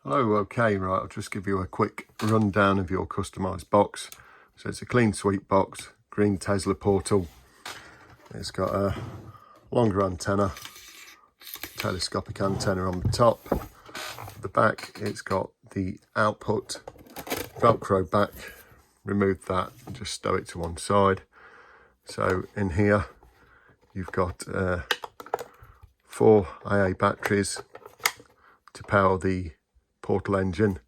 Hello, okay, right, I'll just give you a quick rundown of your customised box. So it's a clean sweep box, green Tesla portal. It's got a longer antenna, telescopic antenna on the top. At the back, it's got the output, Velcro back. Remove that and just stow it to one side. So in here, you've got 4 AA batteries to power the portal engine.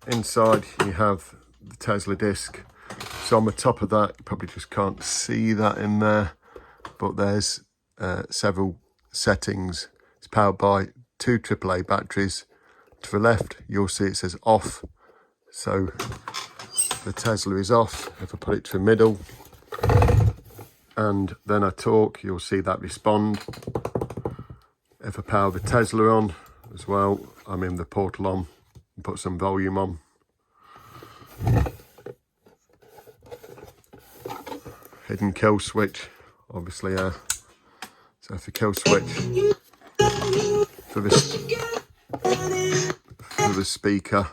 Inside you have the Tesla disc. So on the top of that, you probably just can't see that in there, but there's several settings. It's powered by 2 AAA batteries. To the left, you'll see it says off. So the Tesla is off. If I put it to the middle and then I talk, you'll see that respond. If I power the Tesla on as well, I'm in the portal on and put some volume on. Hidden kill switch, obviously. So if the kill switch for the speaker,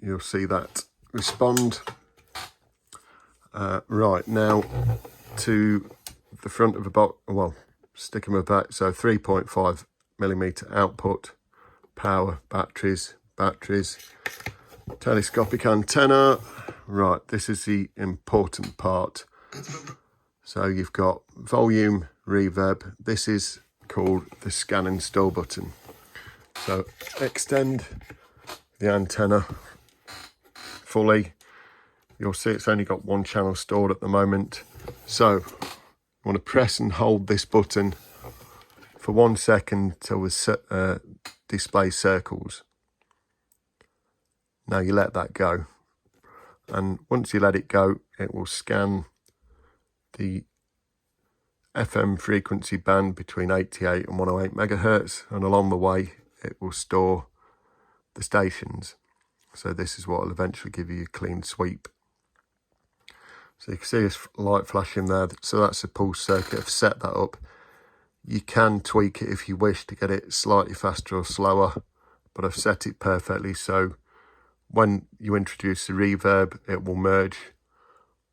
you'll see that respond. Right, now to the front of the box, well, stick them with that. So 3.5mm output, power, batteries, telescopic antenna. Right, this is the important part. So you've got volume, reverb. This is called the scan and store button. So extend the antenna fully. You'll see it's only got 1 channel stored at the moment. So you want to press and hold this button for 1 second till the display circles. Now you let that go. And once you let it go, it will scan the FM frequency band between 88 and 108 megahertz. And along the way, it will store the stations. So this is what will eventually give you a clean sweep. So you can see this light flashing there. So that's a pulse circuit. I've set that up. You can tweak it if you wish to get it slightly faster or slower, but I've set it perfectly. So when you introduce the reverb, it will merge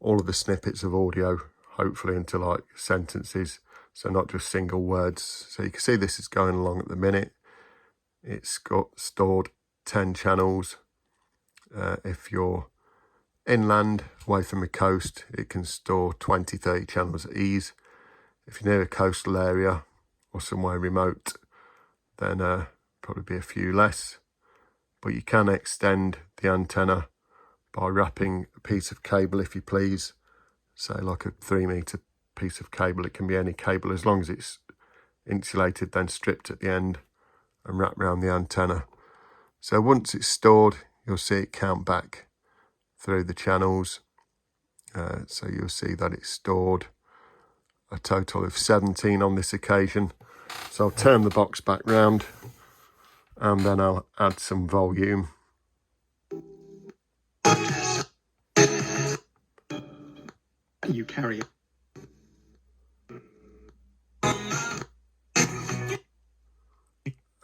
all of the snippets of audio, hopefully into like sentences. So not just single words. So you can see this is going along at the minute. It's got stored 10 channels. If you're inland, away from the coast, it can store 20, 30 channels at ease. If you're near a coastal area or somewhere remote, then probably be a few less. But you can extend the antenna by wrapping a piece of cable, if you please. Say like a 3-meter piece of cable. It can be any cable as long as it's insulated, then stripped at the end and wrapped around the antenna. So once it's stored, you'll see it count back through the channels. So you'll see that it's stored a total of 17 on this occasion. So I'll turn the box back round and then I'll add some volume. You carry it.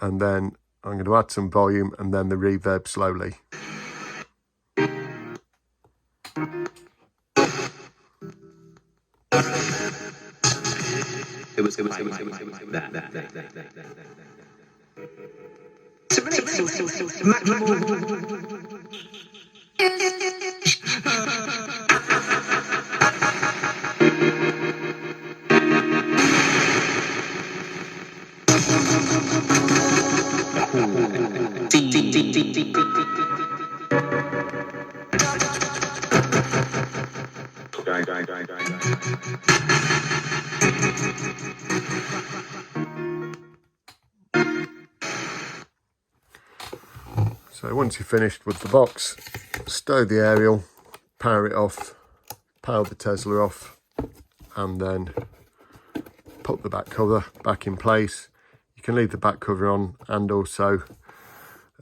And then I'm going to add some volume and then the reverb slowly. It was like that. So once you're finished with the box, stow the aerial, power it off, power the Tesla off, and then put the back cover back in place. You can leave the back cover on and also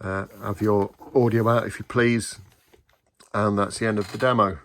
have your audio out if you please. And that's the end of the demo.